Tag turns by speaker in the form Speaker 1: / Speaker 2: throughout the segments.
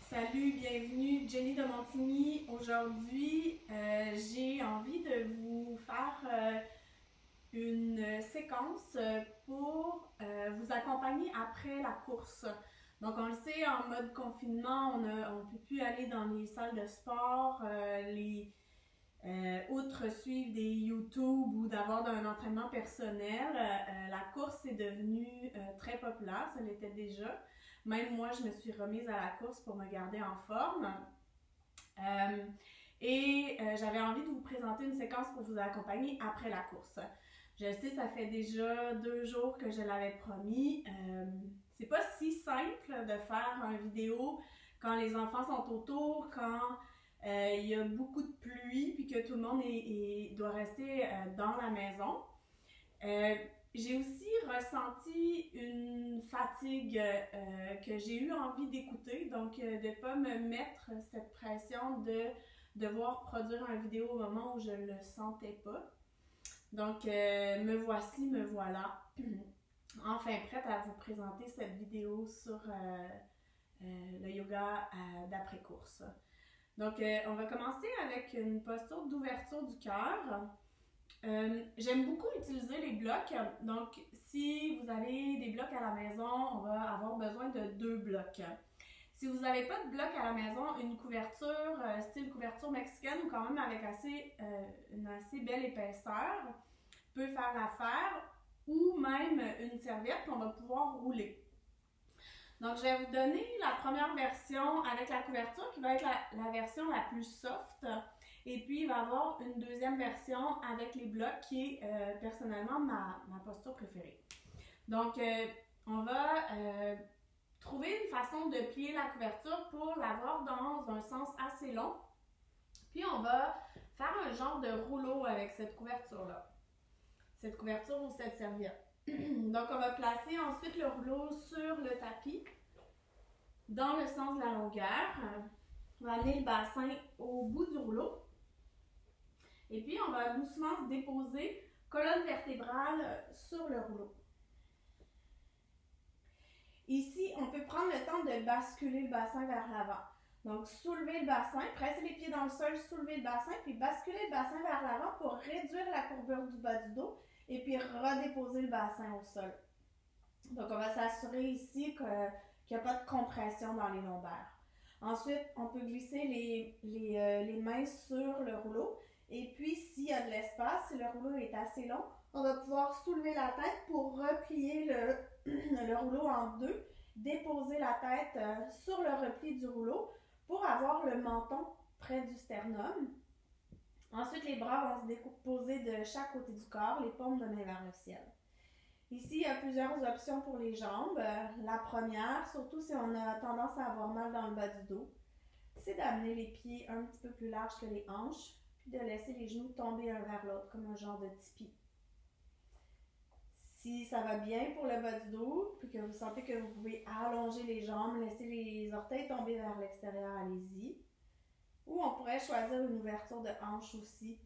Speaker 1: Salut, bienvenue, Jenny de Montigny. Aujourd'hui, j'ai envie de vous faire une séquence pour vous accompagner après la course. Donc, on le sait, en mode confinement, on ne peut plus aller dans les salles de sport, outre suivre des YouTube ou d'avoir un entraînement personnel. La course est devenue très populaire, ça l'était déjà. Même moi, je me suis remise à la course pour me garder en forme. J'avais envie de vous présenter une séquence pour vous accompagner après la course. Je sais, ça fait déjà 2 jours que je l'avais promis. C'est pas si simple de faire une vidéo quand les enfants sont autour, quand il y a beaucoup de pluie puis que tout le monde doit rester dans la maison. J'ai aussi ressenti une fatigue que j'ai eu envie d'écouter, donc de ne pas me mettre cette pression de devoir produire une vidéo au moment où je ne le sentais pas. Donc, me voici, me voilà. Enfin, prête à vous présenter cette vidéo sur le yoga d'après-course. Donc, on va commencer avec une posture d'ouverture du cœur. J'aime beaucoup utiliser les blocs. Donc, si vous avez des blocs à la maison, on va avoir besoin de 2 blocs. Si vous n'avez pas de bloc à la maison, une couverture, style couverture mexicaine ou quand même avec une assez belle épaisseur, peut faire l'affaire, ou même une serviette qu'on va pouvoir rouler. Donc, je vais vous donner la première version avec la couverture qui va être la version la plus soft. Et puis, il va y avoir une deuxième version avec les blocs qui est personnellement ma posture préférée. Donc, on va trouver une façon de plier la couverture pour l'avoir dans un sens assez long. Puis, on va faire un genre de rouleau avec cette couverture-là. Cette couverture ou cette serviette. Donc, on va placer ensuite le rouleau sur le tapis dans le sens de la longueur. On va amener le bassin au bout du rouleau. Et puis, on va doucement se déposer colonne vertébrale sur le rouleau. Ici, on peut prendre le temps de basculer le bassin vers l'avant. Donc, soulever le bassin, presser les pieds dans le sol, soulever le bassin, puis basculer le bassin vers l'avant pour réduire la courbure du bas du dos et puis redéposer le bassin au sol. Donc, on va s'assurer ici qu'il n'y a pas de compression dans les lombaires. Ensuite, on peut glisser les mains sur le rouleau. Et puis, s'il y a de l'espace, si le rouleau est assez long, on va pouvoir soulever la tête pour replier le rouleau en deux, déposer la tête sur le repli du rouleau pour avoir le menton près du sternum. Ensuite, les bras vont se déposer de chaque côté du corps, les paumes de main vers le ciel. Ici, il y a plusieurs options pour les jambes. La première, surtout si on a tendance à avoir mal dans le bas du dos, c'est d'amener les pieds un petit peu plus larges que les hanches, puis de laisser les genoux tomber un vers l'autre, comme un genre de tipi. Si ça va bien pour le bas du dos, puis que vous sentez que vous pouvez allonger les jambes, laisser les orteils tomber vers l'extérieur, allez-y. Ou on pourrait choisir une ouverture de hanche aussi,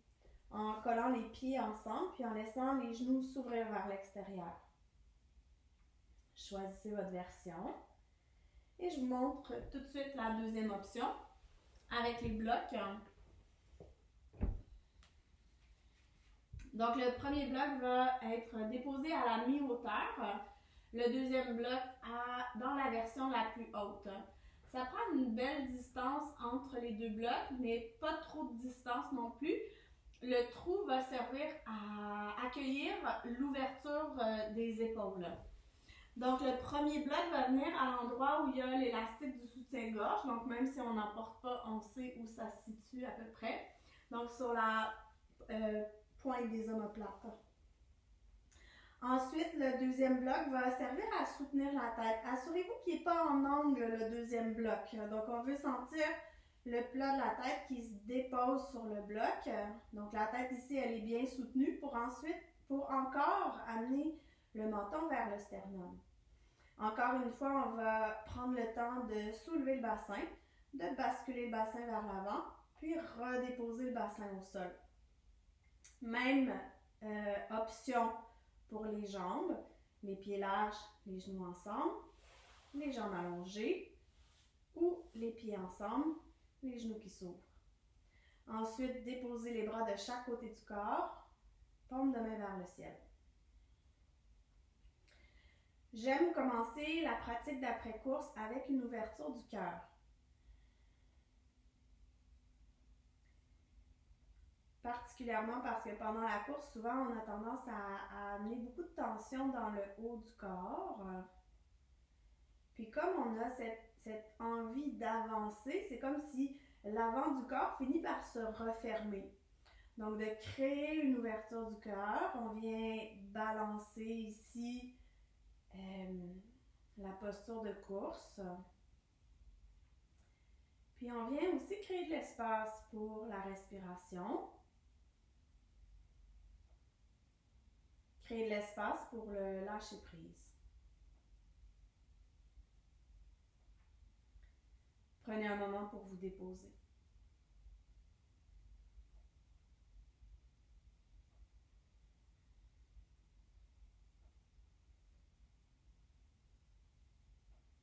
Speaker 1: en collant les pieds ensemble, puis en laissant les genoux s'ouvrir vers l'extérieur. Choisissez votre version. Et je vous montre tout de suite la deuxième option, avec les blocs. Donc, le premier bloc va être déposé à la mi-hauteur. Le deuxième bloc dans la version la plus haute. Ça prend une belle distance entre les 2 blocs, mais pas trop de distance non plus. Le trou va servir à accueillir l'ouverture des épaules. Donc, le premier bloc va venir à l'endroit où il y a l'élastique du soutien-gorge. Donc, même si on n'en porte pas, on sait où ça se situe à peu près. Donc, sur la pointe des omoplates. Ensuite, le deuxième bloc va servir à soutenir la tête. Assurez-vous qu'il n'est pas en angle, le deuxième bloc. Donc, on veut sentir le plat de la tête qui se dépose sur le bloc. Donc, la tête ici, elle est bien soutenue pour encore amener le menton vers le sternum. Encore une fois, on va prendre le temps de soulever le bassin, de basculer le bassin vers l'avant, puis redéposer le bassin au sol. Même option pour les jambes, les pieds larges, les genoux ensemble, les jambes allongées. ou les pieds ensemble, les genoux qui s'ouvrent. Ensuite, déposez les bras de chaque côté du corps, paume de main vers le ciel. J'aime commencer la pratique d'après-course avec une ouverture du cœur. Particulièrement parce que pendant la course, souvent on a tendance à amener beaucoup de tension dans le haut du corps. Puis comme on a cette envie d'avancer, c'est comme si l'avant du corps finit par se refermer. Donc de créer une ouverture du cœur, on vient balancer ici la posture de course. Puis on vient aussi créer de l'espace pour la respiration. Créer de l'espace pour le lâcher prise. Prenez un moment pour vous déposer.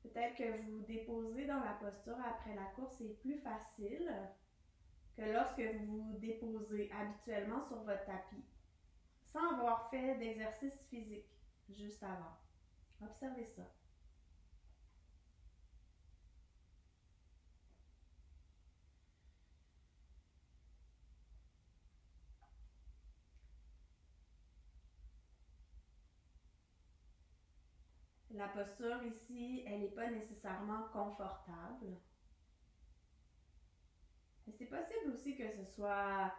Speaker 1: Peut-être que vous déposez dans la posture après la course est plus facile que lorsque vous vous déposez habituellement sur votre tapis, sans avoir fait d'exercice physique juste avant. Observez ça. La posture ici, elle n'est pas nécessairement confortable. Mais c'est possible aussi que ce soit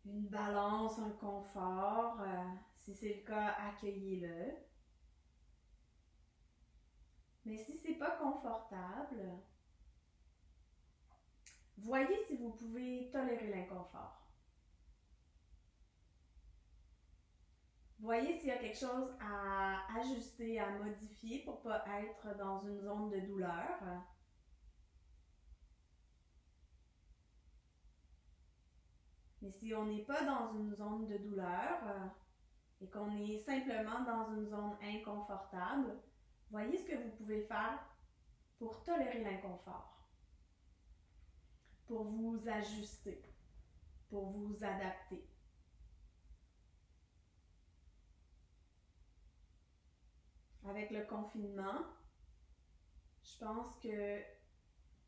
Speaker 1: une balance, un confort. Si c'est le cas, accueillez-le. Mais si c'est pas confortable, voyez si vous pouvez tolérer l'inconfort. Voyez s'il y a quelque chose à ajuster, à modifier pour ne pas être dans une zone de douleur. Mais si on n'est pas dans une zone de douleur et qu'on est simplement dans une zone inconfortable, voyez ce que vous pouvez faire pour tolérer l'inconfort, pour vous ajuster, pour vous adapter. Avec le confinement, je pense que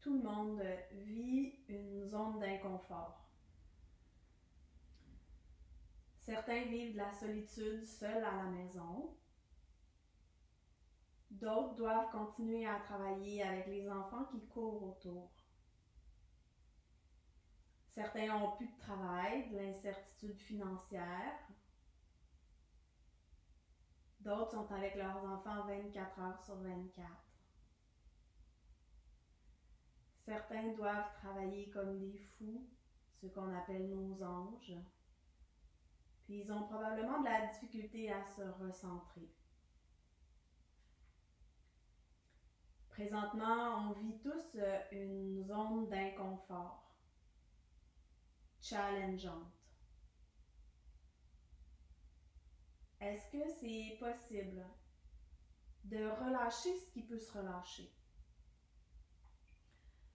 Speaker 1: tout le monde vit une zone d'inconfort. Certains vivent de la solitude seuls à la maison. D'autres doivent continuer à travailler avec les enfants qui courent autour. Certains n'ont plus de travail, de l'incertitude financière. D'autres sont avec leurs enfants 24 heures sur 24. Certains doivent travailler comme des fous, ce qu'on appelle nos anges. Puis ils ont probablement de la difficulté à se recentrer. Présentement, on vit tous une zone d'inconfort, challengeante. Est-ce que c'est possible de relâcher ce qui peut se relâcher?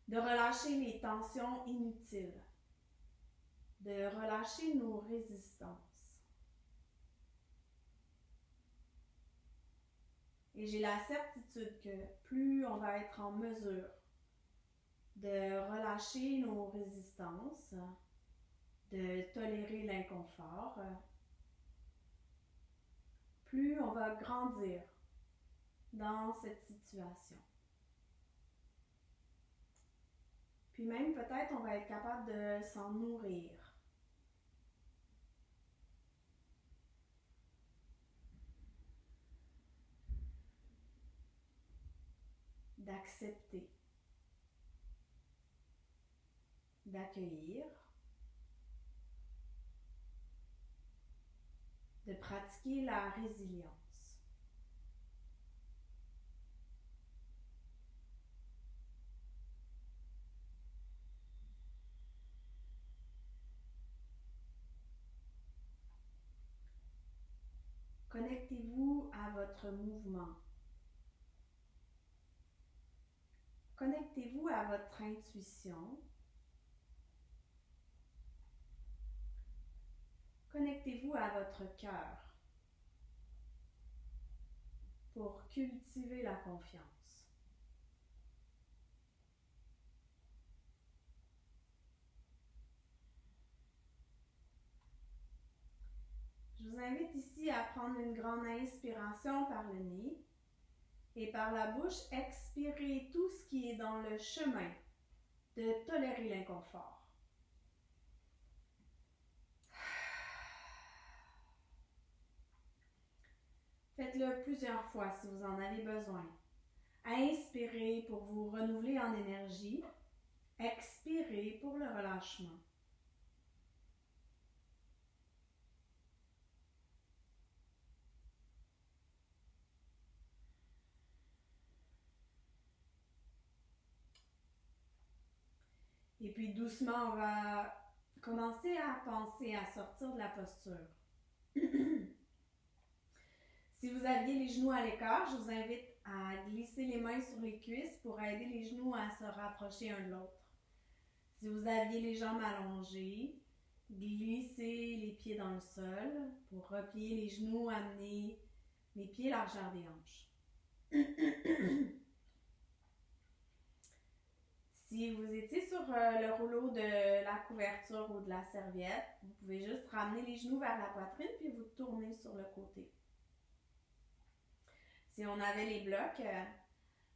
Speaker 1: De relâcher les tensions inutiles, de relâcher nos résistances. Et j'ai la certitude que plus on va être en mesure de relâcher nos résistances, de tolérer l'inconfort, plus on va grandir dans cette situation. Puis même peut-être on va être capable de s'en nourrir. D'accepter, d'accueillir, de pratiquer la résilience. Connectez-vous à votre mouvement. Connectez-vous à votre intuition. Connectez-vous à votre cœur pour cultiver la confiance. Je vous invite ici à prendre une grande inspiration par le nez et par la bouche, expirez tout ce qui est dans le chemin de tolérer l'inconfort. Faites-le plusieurs fois si vous en avez besoin. Inspirez pour vous renouveler en énergie. Expirez pour le relâchement. Et puis doucement, on va commencer à penser à sortir de la posture. Si vous aviez les genoux à l'écart, je vous invite à glisser les mains sur les cuisses pour aider les genoux à se rapprocher un de l'autre. Si vous aviez les jambes allongées, glissez les pieds dans le sol pour replier les genoux, amener les pieds largeur des hanches. Si vous étiez sur le rouleau de la couverture ou de la serviette, vous pouvez juste ramener les genoux vers la poitrine puis vous tourner sur le côté. Si on avait les blocs,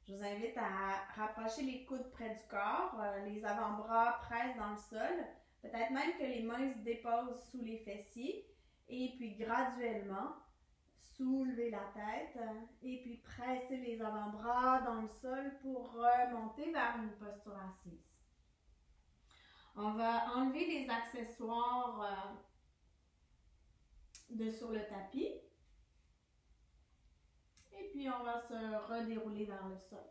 Speaker 1: je vous invite à rapprocher les coudes près du corps, les avant-bras pressent dans le sol, peut-être même que les mains se déposent sous les fessiers et puis graduellement, soulevez la tête et puis pressez les avant-bras dans le sol pour remonter vers une posture assise. On va enlever les accessoires de sur le tapis. Et puis, on va se redérouler vers le sol.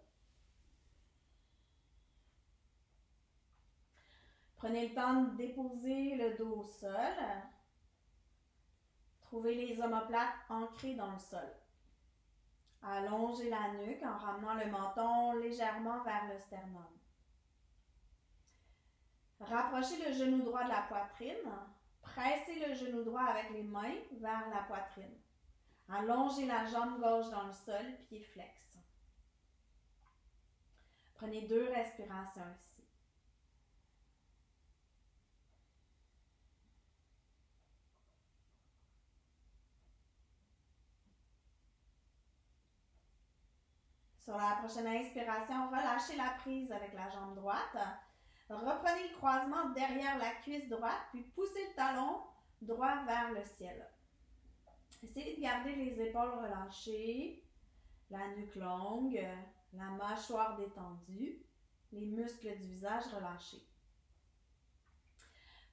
Speaker 1: Prenez le temps de déposer le dos au sol. Trouvez les omoplates ancrées dans le sol. Allongez la nuque en ramenant le menton légèrement vers le sternum. Rapprochez le genou droit de la poitrine. Pressez le genou droit avec les mains vers la poitrine. Allongez la jambe gauche dans le sol, pied flex. Prenez 2 respirations ici. Sur la prochaine inspiration, relâchez la prise avec la jambe droite. Reprenez le croisement derrière la cuisse droite, puis poussez le talon droit vers le ciel. Essayez de garder les épaules relâchées, la nuque longue, la mâchoire détendue, les muscles du visage relâchés.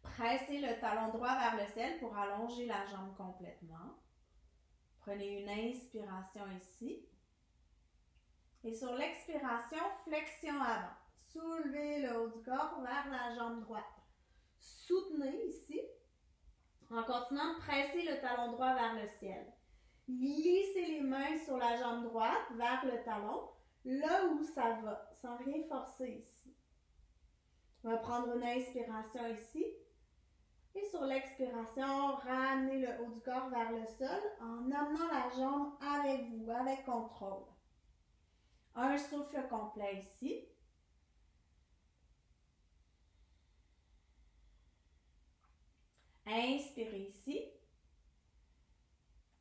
Speaker 1: Pressez le talon droit vers le ciel pour allonger la jambe complètement. Prenez une inspiration ici. Et sur l'expiration, flexion avant. Soulevez le haut du corps vers la jambe droite. Soutenez ici. En continuant de presser le talon droit vers le ciel. Glissez les mains sur la jambe droite vers le talon, là où ça va, sans rien forcer ici. On va prendre une inspiration ici. Et sur l'expiration, ramenez le haut du corps vers le sol en amenant la jambe avec vous, avec contrôle. Un souffle complet ici. Inspirez ici.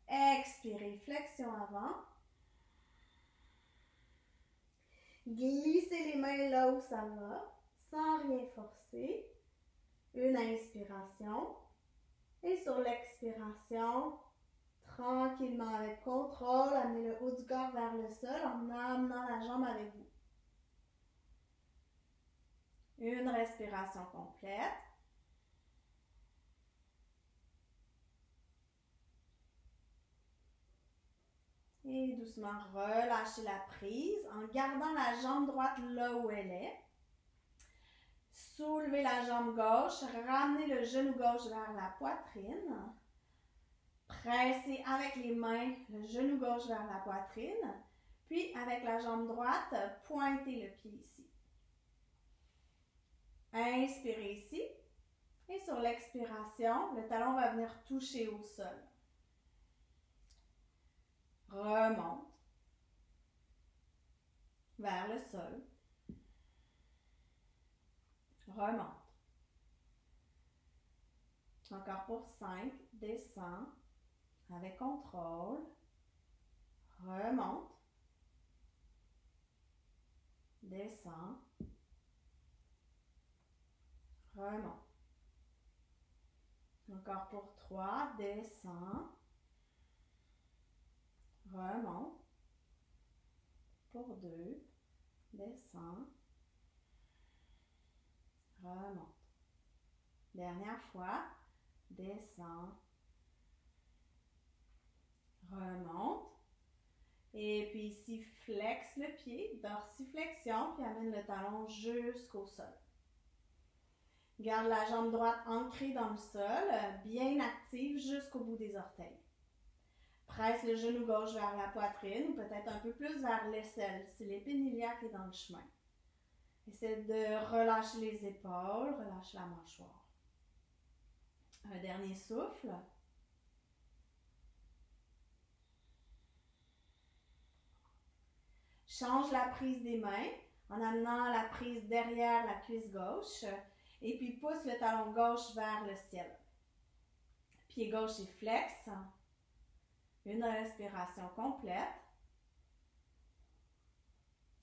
Speaker 1: Expirez, flexion avant. Glissez les mains là où ça va, sans rien forcer. Une inspiration. Et sur l'expiration, tranquillement avec contrôle, amenez le haut du corps vers le sol en amenant la jambe avec vous. Une respiration complète. Et doucement, relâchez la prise en gardant la jambe droite là où elle est. Soulevez la jambe gauche, ramenez le genou gauche vers la poitrine. Pressez avec les mains le genou gauche vers la poitrine. Puis, avec la jambe droite, pointez le pied ici. Inspirez ici. Et sur l'expiration, le talon va venir toucher au sol. Remonte vers le sol. Remonte. Encore pour 5, descend avec contrôle. Remonte. Descend. Remonte. Encore pour 3, descend. Remonte. Pour 2, descend. Remonte. Dernière fois, descend. Remonte. Et puis ici, flexe le pied, dorsiflexion, puis amène le talon jusqu'au sol. Garde la jambe droite ancrée dans le sol, bien active jusqu'au bout des orteils. Presse le genou gauche vers la poitrine ou peut-être un peu plus vers l'aisselle si l'épine iliaque est dans le chemin. Essaie de relâcher les épaules, relâche la mâchoire. Un dernier souffle. Change la prise des mains en amenant la prise derrière la cuisse gauche et puis pousse le talon gauche vers le ciel. Pied gauche est flex. Une respiration complète.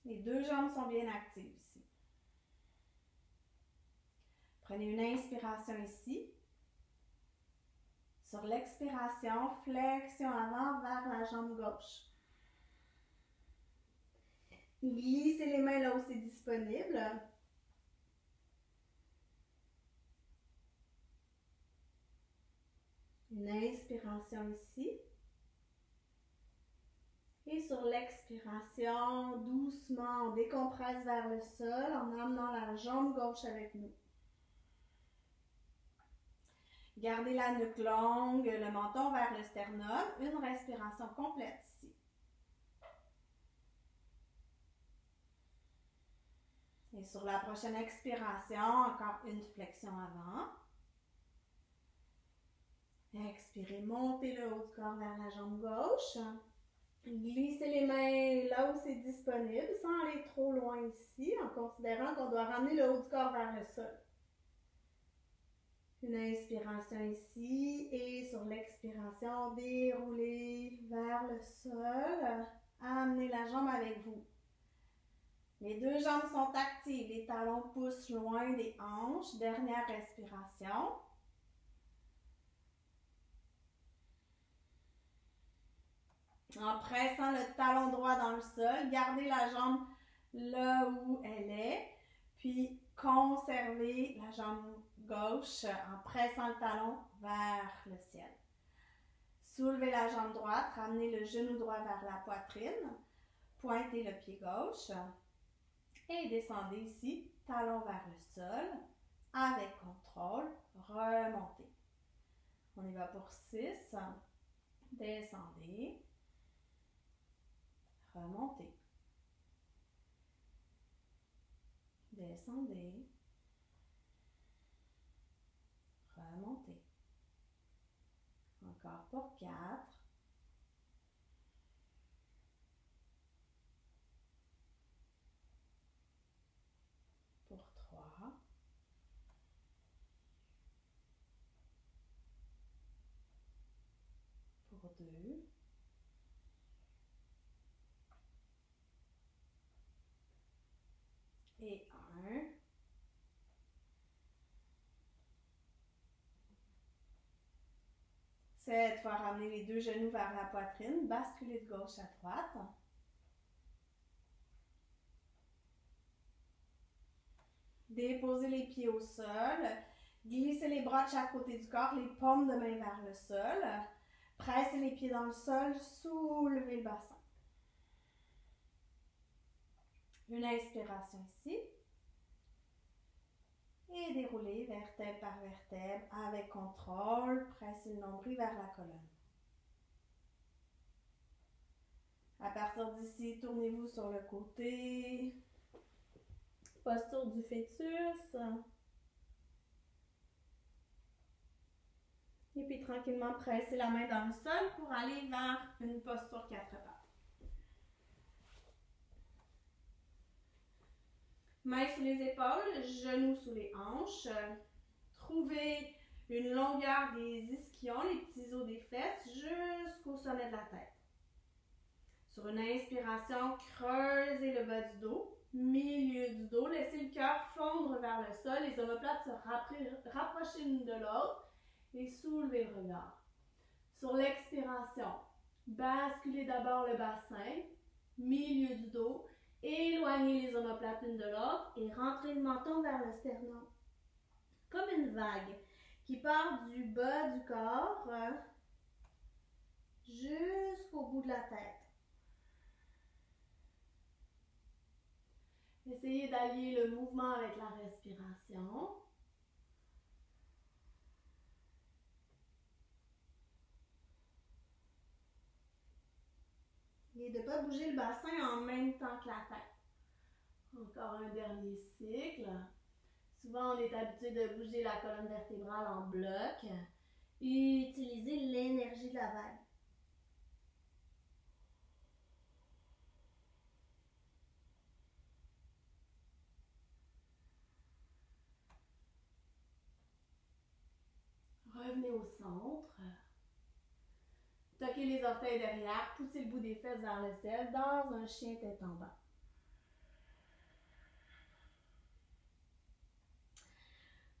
Speaker 1: Les deux jambes sont bien actives ici. Prenez une inspiration ici. Sur l'expiration, flexion avant vers la jambe gauche. Glissez les mains là où c'est disponible. Une inspiration ici. Et sur l'expiration, doucement, on décompresse vers le sol en amenant la jambe gauche avec nous. Gardez la nuque longue, le menton vers le sternum. Une respiration complète ici. Et sur la prochaine expiration, encore une flexion avant. Expirez, montez le haut du corps vers la jambe gauche. Glissez les mains là où c'est disponible, sans aller trop loin ici, en considérant qu'on doit ramener le haut du corps vers le sol. Une inspiration ici et sur l'expiration, déroulez vers le sol. Amenez la jambe avec vous. Les deux jambes sont actives, les talons poussent loin des hanches. Dernière respiration. En pressant le talon droit dans le sol, gardez la jambe là où elle est, puis conservez la jambe gauche en pressant le talon vers le ciel. Soulevez la jambe droite, ramenez le genou droit vers la poitrine, pointez le pied gauche et descendez ici, talon vers le sol, avec contrôle, remontez. On y va pour 6, descendez. Remontez. Descendez. Remontez. Encore pour 4. Pour 3. Pour 2. Et 1. Cette fois, ramener les deux genoux vers la poitrine, basculer de gauche à droite. Déposez les pieds au sol. Glissez les bras de chaque côté du corps, les paumes de main vers le sol. Pressez les pieds dans le sol, soulevez le bassin. Une inspiration ici. Et déroulez vertèbre par vertèbre avec contrôle. Pressez le nombril vers la colonne. À partir d'ici, tournez-vous sur le côté. Posture du fœtus. Et puis tranquillement, pressez la main dans le sol pour aller vers une posture 4 pattes. Mains sous les épaules, genoux sous les hanches. Trouvez une longueur des ischions, les petits os des fesses, jusqu'au sommet de la tête. Sur une inspiration, creusez le bas du dos, milieu du dos. Laissez le cœur fondre vers le sol, les omoplates se rapprocher l'une de l'autre et soulevez le regard. Sur l'expiration, basculez d'abord le bassin, milieu du dos, éloignez les omoplates l'une de l'autre et rentrez le menton vers le sternum. Comme une vague qui part du bas du corps jusqu'au bout de la tête. Essayez d'allier le mouvement avec la respiration. Et de ne pas bouger le bassin en même temps que la tête. Encore un dernier cycle. Souvent, on est habitué de bouger la colonne vertébrale en bloc et utiliser l'énergie de la vague. Revenez au centre. Toquez les orteils derrière, poussez le bout des fesses vers le ciel dans un chien tête en bas.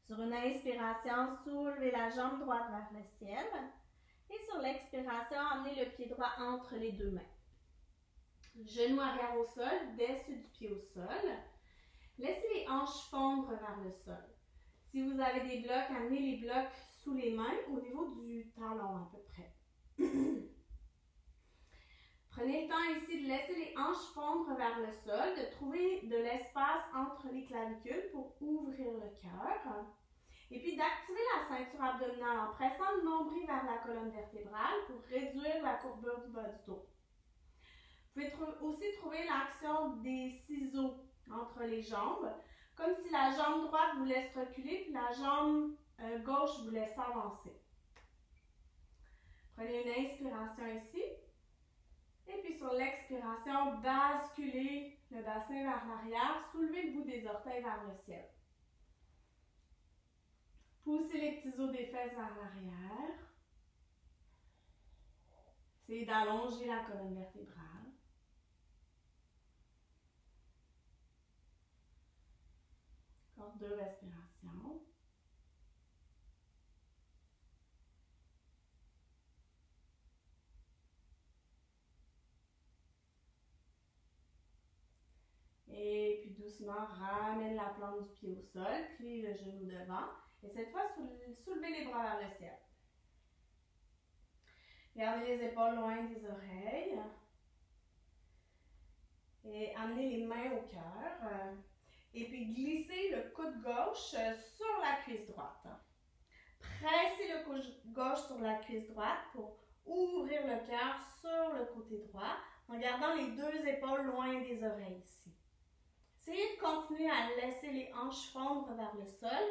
Speaker 1: Sur une inspiration, soulevez la jambe droite vers le ciel. Et sur l'expiration, amenez le pied droit entre les deux mains. Genou arrière au sol, dessus du pied au sol. Laissez les hanches fondre vers le sol. Si vous avez des blocs, amenez les blocs sous les mains au niveau du talon à peu près. Prenez le temps ici de laisser les hanches fondre vers le sol, de trouver de l'espace entre les clavicules pour ouvrir le cœur. Et puis d'activer la ceinture abdominale en pressant le nombril vers la colonne vertébrale pour réduire la courbure du bas du dos. Vous pouvez aussi trouver l'action des ciseaux entre les jambes, comme si la jambe droite vous laisse reculer puis la jambe gauche vous laisse avancer. Prenez une inspiration ici. Et puis sur l'expiration, basculez le bassin vers l'arrière, soulevez le bout des orteils vers le ciel. Poussez les petits os des fesses vers l'arrière. Essayez d'allonger la colonne vertébrale. Encore 2 respirations. Et puis doucement, ramène la plante du pied au sol, plie le genou devant. Et cette fois, soulevez les bras vers le ciel. Gardez les épaules loin des oreilles. Et amenez les mains au cœur. Et puis glissez le coude gauche sur la cuisse droite. Pressez le coude gauche sur la cuisse droite pour ouvrir le cœur sur le côté droit en gardant les 2 épaules loin des oreilles ici. Essayez de continuer à laisser les hanches fondre vers le sol,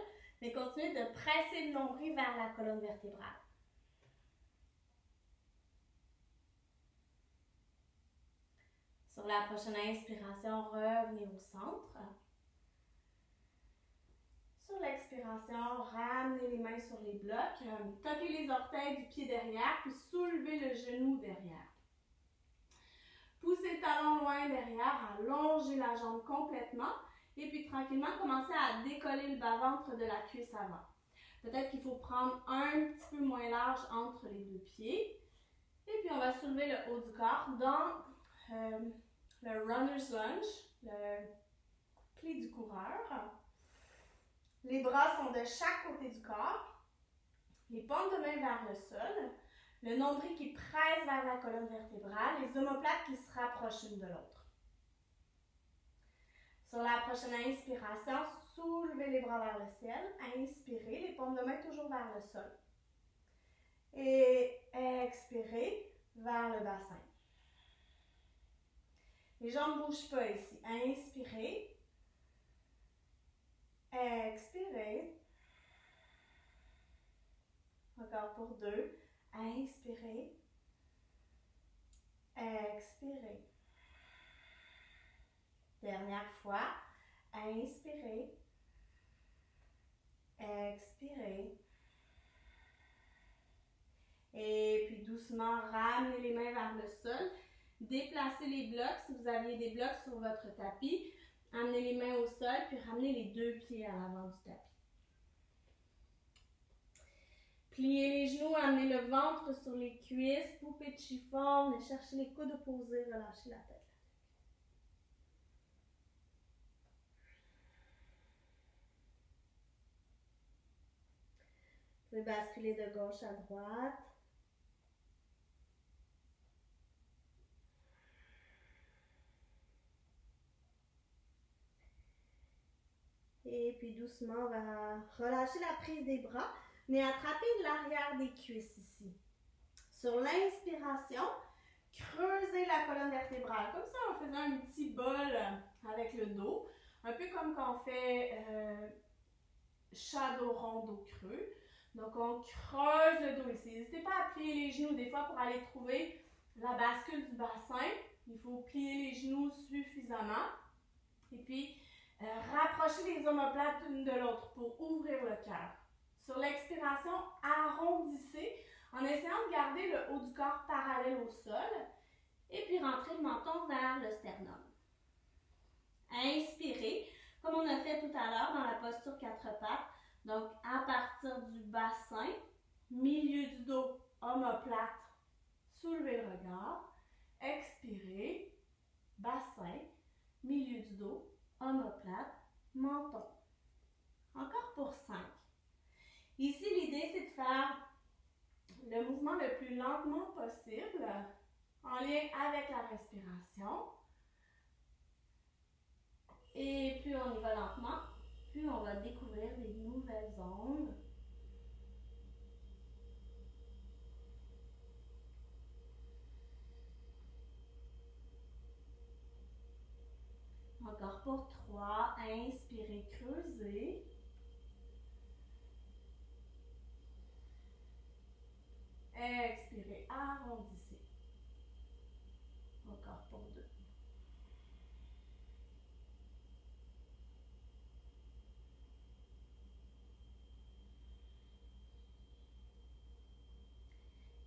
Speaker 1: mais continuez de presser le nombril vers la colonne vertébrale. Sur la prochaine inspiration, revenez au centre. Sur l'expiration, ramenez les mains sur les blocs, toquez les orteils du pied derrière, puis soulevez le genou derrière. Poussez le talon loin derrière, allongez la jambe complètement et puis tranquillement, commencez à décoller le bas-ventre de la cuisse avant. Peut-être qu'il faut prendre un petit peu moins large entre les 2 pieds. Et puis on va soulever le haut du corps dans le runner's lunge, le pli du coureur. Les bras sont de chaque côté du corps, les paumes de main vers le sol. Le nombril qui presse vers la colonne vertébrale, les omoplates qui se rapprochent l'une de l'autre. Sur la prochaine inspiration, soulevez les bras vers le ciel. Inspirez, les paumes de main toujours vers le sol. Et expirez vers le bassin. Les jambes ne bougent pas ici. Inspirez. Expirez. Encore pour 2. Inspirez. Expirez. Dernière fois. Inspirez. Expirez. Et puis doucement, ramenez les mains vers le sol. Déplacez les blocs. Si vous aviez des blocs sur votre tapis, amenez les mains au sol, puis ramenez les 2 pieds à l'avant du tapis. Pliez les genoux, amenez le ventre sur les cuisses, poupée de chiffon, venez chercher les coudes opposés, relâchez la tête. Vous pouvez basculer de gauche à droite. Et puis doucement, on va relâcher la prise des bras. Venez attraper l'arrière des cuisses ici. Sur l'inspiration, creusez la colonne vertébrale. Comme ça, on faisait un petit bol avec le dos. Un peu comme quand on fait chat dos rond, dos creux. Donc, on creuse le dos ici. N'hésitez pas à plier les genoux. Des fois, pour aller trouver la bascule du bassin, il faut plier les genoux suffisamment. Et puis, rapprochez les omoplates l'une de l'autre pour ouvrir le cœur. Sur l'expiration, arrondissez en essayant de garder le haut du corps parallèle au sol. Et puis, rentrez le menton vers le sternum. Inspirez, comme on a fait tout à l'heure dans la posture 4 pattes. Donc, à partir du bassin, milieu du dos, omoplate, soulevez le regard. Expirez, bassin, milieu du dos, omoplate, menton. Encore pour 5. Ici, l'idée, c'est de faire le mouvement le plus lentement possible, en lien avec la respiration. Et plus on y va lentement, plus on va découvrir des nouvelles ondes. Encore pour 3. Inspirez, creusez. Expirez, arrondissez. Encore pour 2.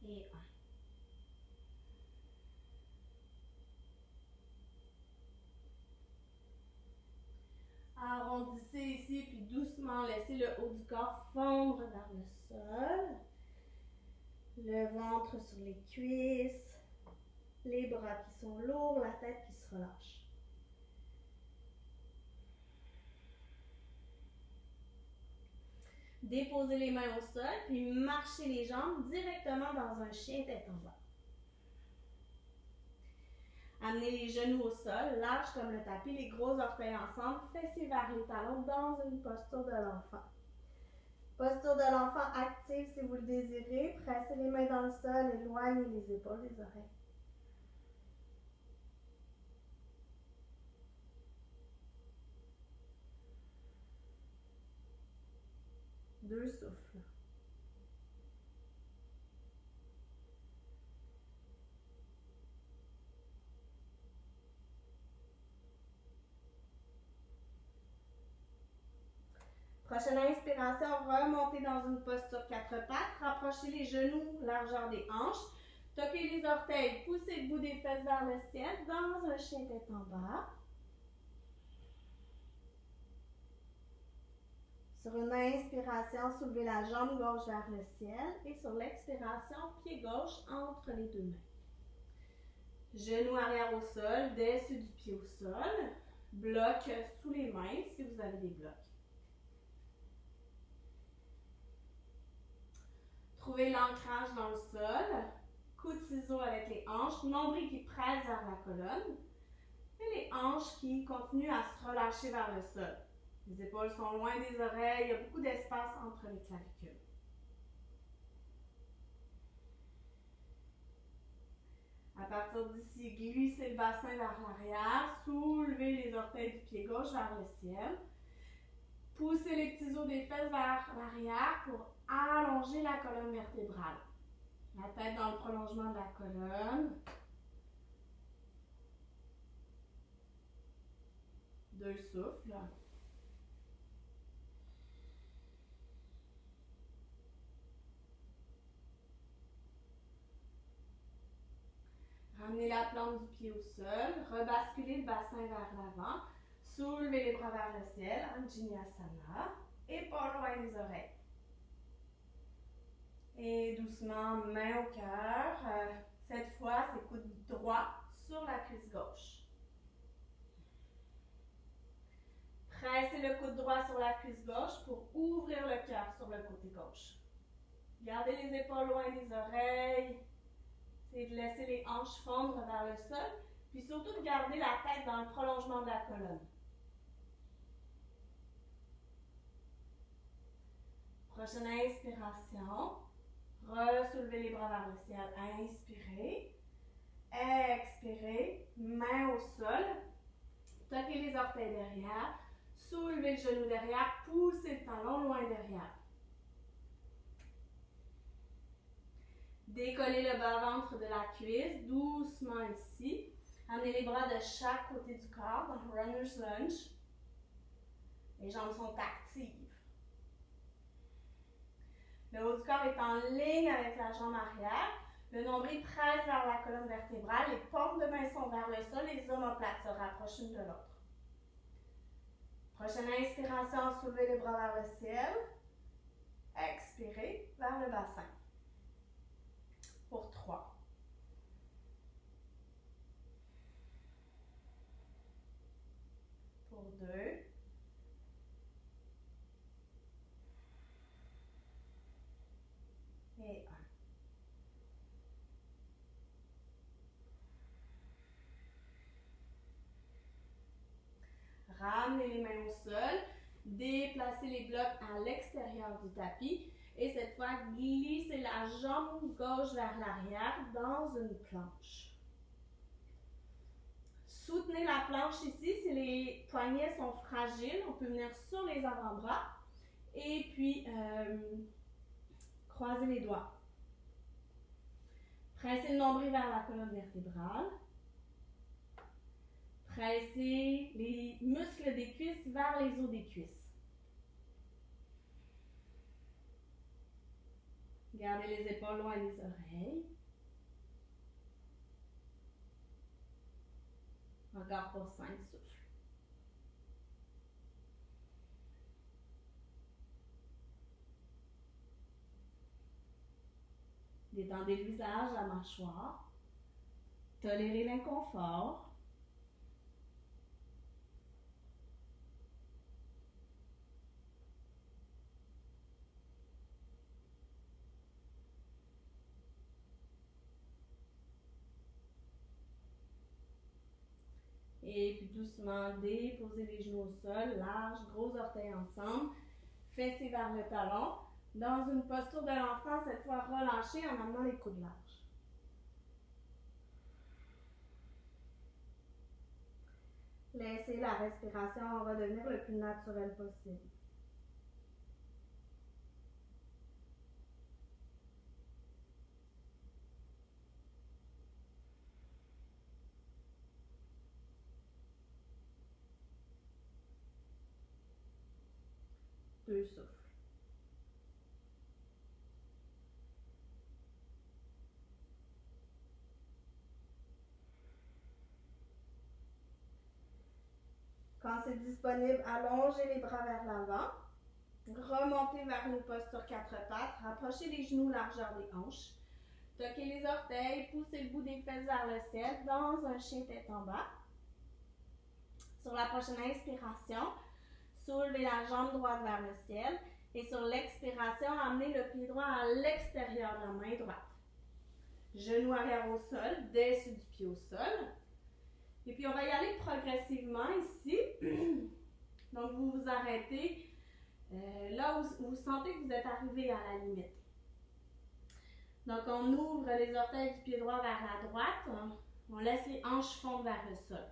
Speaker 1: Et 1. Arrondissez ici, puis doucement laissez le haut du corps fondre vers le sol. Le ventre sur les cuisses. Les bras qui sont lourds, la tête qui se relâche. Déposez les mains au sol, puis marchez les jambes directement dans un chien tête en bas. Amenez les genoux au sol, large comme le tapis, les gros orteils ensemble, fessés vers les talons dans une posture de l'enfant. Posture de l'enfant active si vous le désirez. Pressez les mains dans le sol, éloignez les épaules des oreilles. Deux souffles. Prochaine inspiration, remontez dans une posture 4 pattes. Rapprochez les genoux, largeur des hanches. Toquez les orteils, poussez le bout des fesses vers le ciel dans un chien tête en bas. Sur une inspiration, soulevez la jambe gauche vers le ciel et sur l'expiration, pied gauche entre les deux mains. Genoux arrière au sol, dessus du pied au sol. Bloc sous les mains si vous avez des blocs. Trouvez l'ancrage dans le sol. Coup de ciseau avec les hanches. Nombril qui presse vers la colonne. Et les hanches qui continuent à se relâcher vers le sol. Les épaules sont loin des oreilles. Il y a beaucoup d'espace entre les clavicules. À partir d'ici, glissez le bassin vers l'arrière, soulevez les orteils du pied gauche vers le ciel. Poussez les petits os des fesses vers l'arrière pour allonger la colonne vertébrale. La tête dans le prolongement de la colonne. 2 souffles. Ramenez la plante du pied au sol, rebasculez le bassin vers l'avant, soulevez les bras vers le ciel, Anjaneyasana, et pas loin des oreilles. Et doucement, main au cœur. Cette fois, c'est coude droit sur la cuisse gauche. Pressez le coude droit sur la cuisse gauche pour ouvrir le cœur sur le côté gauche. Gardez les épaules loin des oreilles. Essayez de laisser les hanches fondre vers le sol, puis surtout de garder la tête dans le prolongement de la colonne. Prochaine inspiration. Ressoulevez les bras vers le ciel. Inspirez. Expirez. Main au sol. Toquez les orteils derrière. Soulevez le genou derrière. Poussez le talon loin derrière. Décollez le bas-ventre de la cuisse, doucement ici. Amenez les bras de chaque côté du corps dans Runner's Lunge. Les jambes sont actives. Le haut du corps est en ligne avec la jambe arrière. Le nombril presse vers la colonne vertébrale. Les paumes de main sont vers le sol. Les omoplates se rapprochent l'une de l'autre. Prochaine inspiration, soulevez les bras vers le ciel. Expirez vers le bassin. Pour 3. Pour 2. Et 1. Ramenez les mains au sol. Déplacez les blocs à l'extérieur du tapis. Et cette fois, glissez la jambe gauche vers l'arrière dans une planche. Soutenez la planche ici. Si les poignets sont fragiles, on peut venir sur les avant-bras. Et puis, croisez les doigts. Pressez le nombril vers la colonne vertébrale. Pressez les muscles des cuisses vers les os des cuisses. Gardez les épaules loin des oreilles. Encore pour 5 souffles. Détendez le visage, la mâchoire. Tolérez l'inconfort. Et puis doucement, déposez les genoux au sol, large, gros orteils ensemble, fessiers vers le talon. Dans une posture de l'enfant, cette fois relâchez en amenant les coudes larges. Laissez la respiration redevenir le plus naturel possible. Deux souffles. Quand c'est disponible, allongez les bras vers l'avant. Remontez vers une posture 4 pattes. Rapprochez les genoux largeur des hanches. Toquez les orteils. Poussez le bout des fesses vers le ciel dans un chien tête en bas. Sur la prochaine inspiration, soulevez la jambe droite vers le ciel. Et sur l'expiration, amenez le pied droit à l'extérieur de la main droite. Genou arrière au sol, dessus du pied au sol. Et puis, on va y aller progressivement ici. Donc, vous vous arrêtez là où vous sentez que vous êtes arrivé à la limite. Donc, on ouvre les orteils du pied droit vers la droite. On laisse les hanches fondre vers le sol.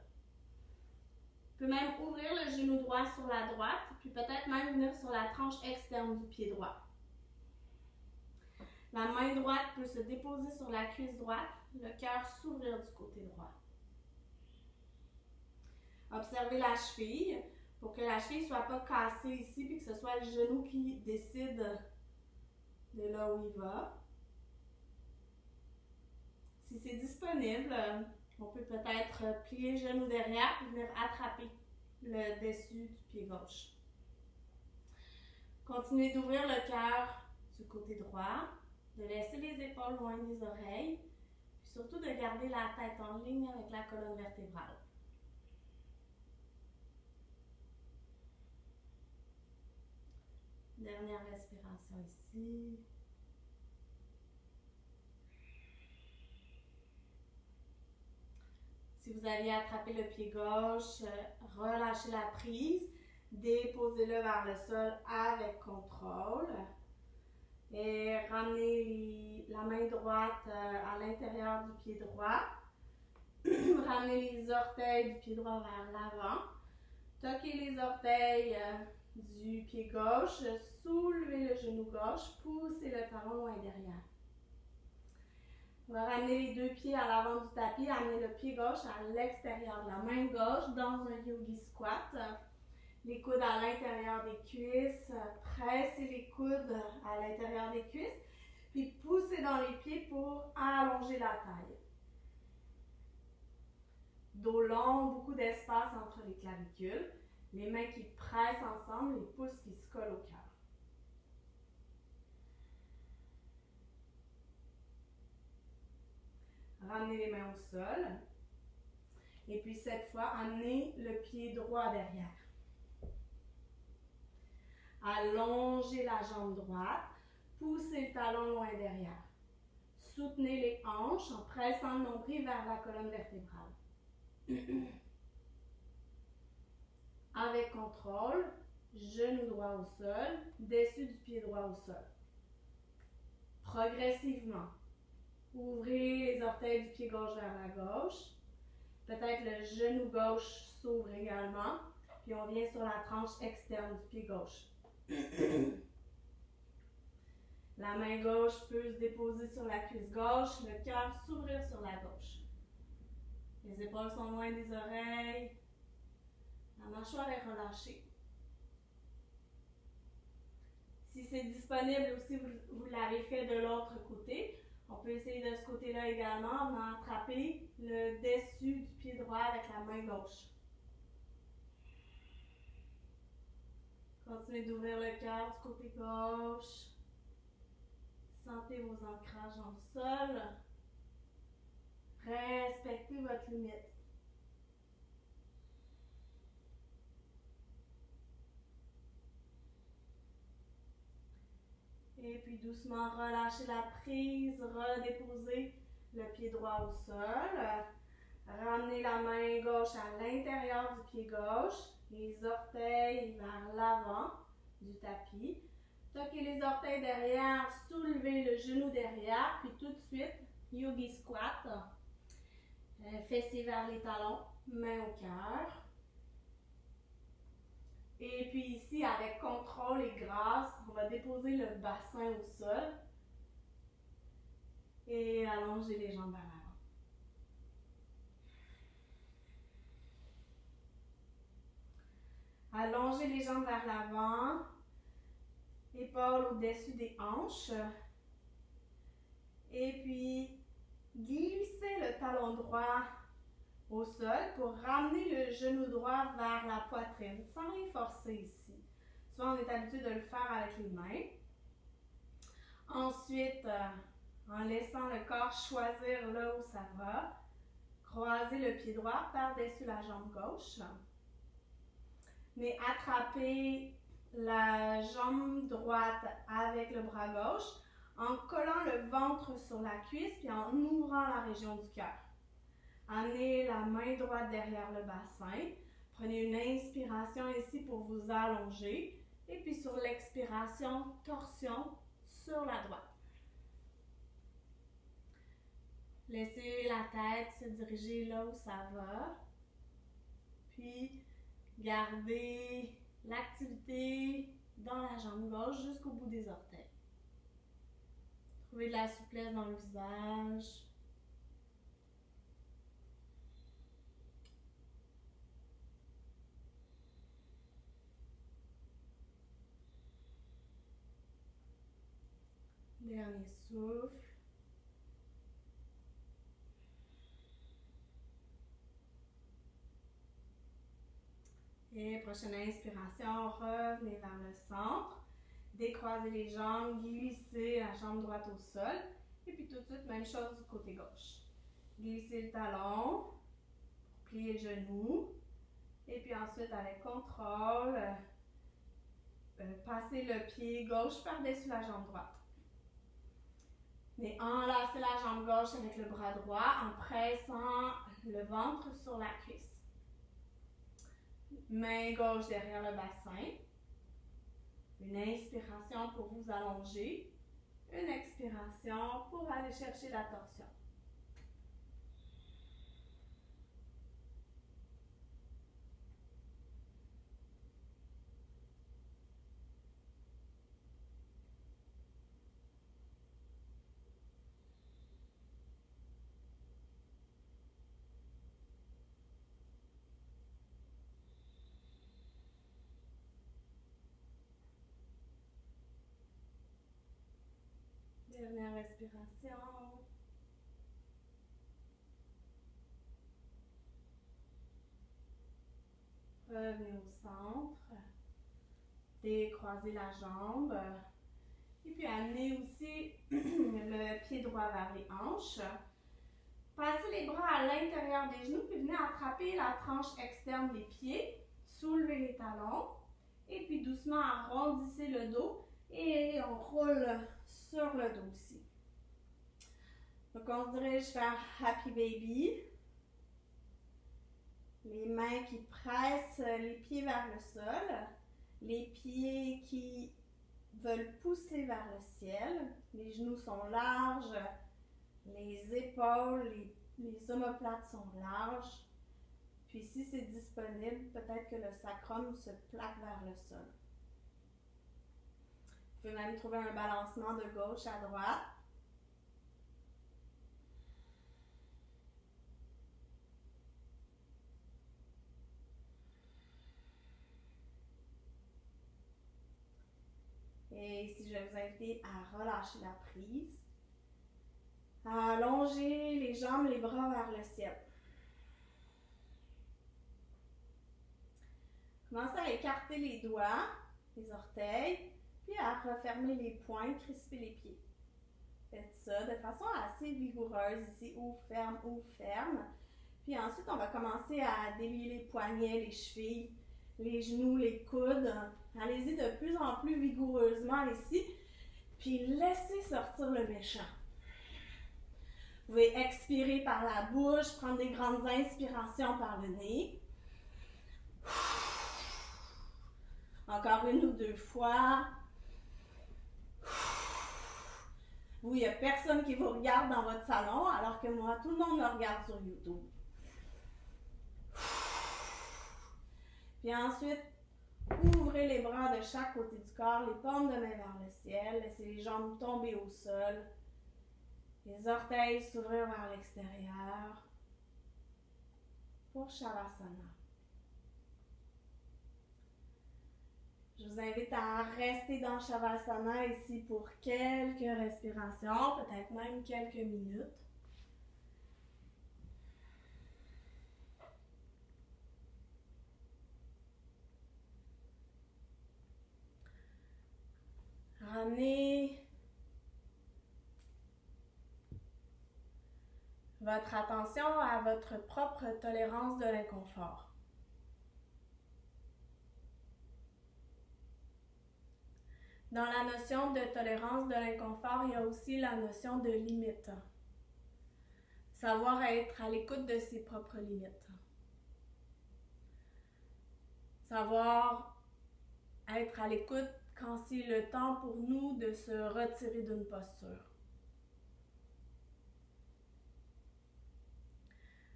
Speaker 1: On peut même ouvrir le genou droit sur la droite, puis peut-être même venir sur la tranche externe du pied droit. La main droite peut se déposer sur la cuisse droite, le cœur s'ouvrir du côté droit. Observez la cheville pour que la cheville ne soit pas cassée ici, puis que ce soit le genou qui décide de là où il va. Si c'est disponible, on peut peut-être plier le genou derrière et venir attraper le dessus du pied gauche. Continuez d'ouvrir le cœur du côté droit, de laisser les épaules loin des oreilles, puis surtout de garder la tête en ligne avec la colonne vertébrale. Dernière respiration ici. Si vous aviez attrapé le pied gauche, relâchez la prise, déposez-le vers le sol avec contrôle et ramenez la main droite à l'intérieur du pied droit. Ramenez les orteils du pied droit vers l'avant. Toquez les orteils du pied gauche, soulevez le genou gauche, poussez le talon loin derrière. On va ramener les deux pieds à l'avant du tapis, amener le pied gauche à l'extérieur de la main gauche dans un yogi squat. Les coudes à l'intérieur des cuisses, pressez les coudes à l'intérieur des cuisses, puis poussez dans les pieds pour allonger la taille. Dos long, beaucoup d'espace entre les clavicules, les mains qui pressent ensemble, les pouces qui se collent au cœur. Ramenez les mains au sol. Et puis cette fois, amenez le pied droit derrière. Allongez la jambe droite. Poussez le talon loin derrière. Soutenez les hanches en pressant le nombril vers la colonne vertébrale. Avec contrôle, genou droit au sol, dessus du pied droit au sol. Progressivement. Ouvrez les orteils du pied gauche vers la gauche. Peut-être le genou gauche s'ouvre également. Puis on vient sur la tranche externe du pied gauche. La main gauche peut se déposer sur la cuisse gauche, le cœur s'ouvrir sur la gauche. Les épaules sont loin des oreilles. La mâchoire est relâchée. Si c'est disponible ou si vous l'avez fait de l'autre côté, on peut essayer de ce côté-là également. On va attraper le dessus du pied droit avec la main gauche. Continuez d'ouvrir le cœur du côté gauche. Sentez vos ancrages dans le sol. Respectez votre limite. Et puis doucement relâchez la prise, redéposez le pied droit au sol. Ramenez la main gauche à l'intérieur du pied gauche, les orteils vers l'avant du tapis. Toquez les orteils derrière, soulevez le genou derrière, puis tout de suite, yogi squat. Fessiers vers les talons, main au cœur. Et puis ici, avec contrôle et grâce, on va déposer le bassin au sol et allonger les jambes vers l'avant. Allongez les jambes vers l'avant, épaules au-dessus des hanches. Et puis, glissez le talon droit au sol pour ramener le genou droit vers la poitrine, sans rien forcer ici. Souvent, on est habitué de le faire avec les mains. Ensuite, en laissant le corps choisir là où ça va, croisez le pied droit par-dessus la jambe gauche. Mais attrapez la jambe droite avec le bras gauche en collant le ventre sur la cuisse puis en ouvrant la région du cœur. Amenez la main droite derrière le bassin. Prenez une inspiration ici pour vous allonger. Et puis sur l'expiration, torsion sur la droite. Laissez la tête se diriger là où ça va. Puis, gardez l'activité dans la jambe gauche jusqu'au bout des orteils. Trouvez de la souplesse dans le visage. Dernier souffle. Et prochaine inspiration, revenez vers le centre. Décroisez les jambes, glissez la jambe droite au sol. Et puis tout de suite, même chose du côté gauche. Glissez le talon, pliez le genou. Et puis ensuite, avec contrôle, passez le pied gauche par-dessus la jambe droite. Mais enlacez la jambe gauche avec le bras droit en pressant le ventre sur la cuisse. Main gauche derrière le bassin. Une inspiration pour vous allonger. Une expiration pour aller chercher la torsion. Dernière respiration. Revenez au centre. Décroisez la jambe. Et puis amenez aussi le pied droit vers les hanches. Passez les bras à l'intérieur des genoux, puis venez attraper la tranche externe des pieds. Soulevez les talons. Et puis doucement arrondissez le dos. Et on roule sur le dos aussi. Donc on se dirige vers Happy Baby. Les mains qui pressent les pieds vers le sol. Les pieds qui veulent pousser vers le ciel. Les genoux sont larges. Les épaules, les omoplates sont larges. Puis si c'est disponible, peut-être que le sacrum se plaque vers le sol. Vous pouvez même trouver un balancement de gauche à droite. Et ici, je vais vous inviter à relâcher la prise. À allonger les jambes, les bras vers le ciel. Commencez à écarter les doigts, les orteils, puis à refermer les poings, crisper les pieds. Faites ça de façon assez vigoureuse ici, ouvre, ferme, ouvre, ferme. Puis ensuite, on va commencer à délier les poignets, les chevilles, les genoux, les coudes. Allez-y de plus en plus vigoureusement ici. Puis laissez sortir le méchant. Vous pouvez expirer par la bouche, prendre des grandes inspirations par le nez. Encore une ou deux fois. Vous, il n'y a personne qui vous regarde dans votre salon, alors que moi, tout le monde me regarde sur YouTube. Puis ensuite, ouvrez les bras de chaque côté du corps, les paumes de main vers le ciel. Laissez les jambes tomber au sol. Les orteils s'ouvrir vers l'extérieur. Pour Shavasana. Je vous invite à rester dans Shavasana ici pour quelques respirations, peut-être même quelques minutes. Ramenez votre attention à votre propre tolérance de l'inconfort. Dans la notion de tolérance de l'inconfort, il y a aussi la notion de limite. Savoir être à l'écoute de ses propres limites. Savoir être à l'écoute quand c'est le temps pour nous de se retirer d'une posture.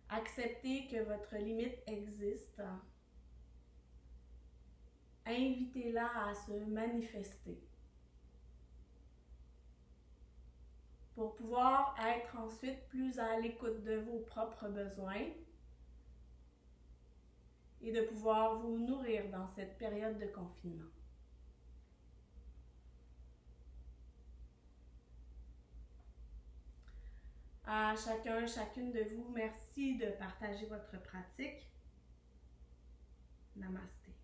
Speaker 1: Acceptez que votre limite existe. Invitez-la à se manifester pour pouvoir être ensuite plus à l'écoute de vos propres besoins et de pouvoir vous nourrir dans cette période de confinement. À chacun, chacune de vous, merci de partager votre pratique. Namasté.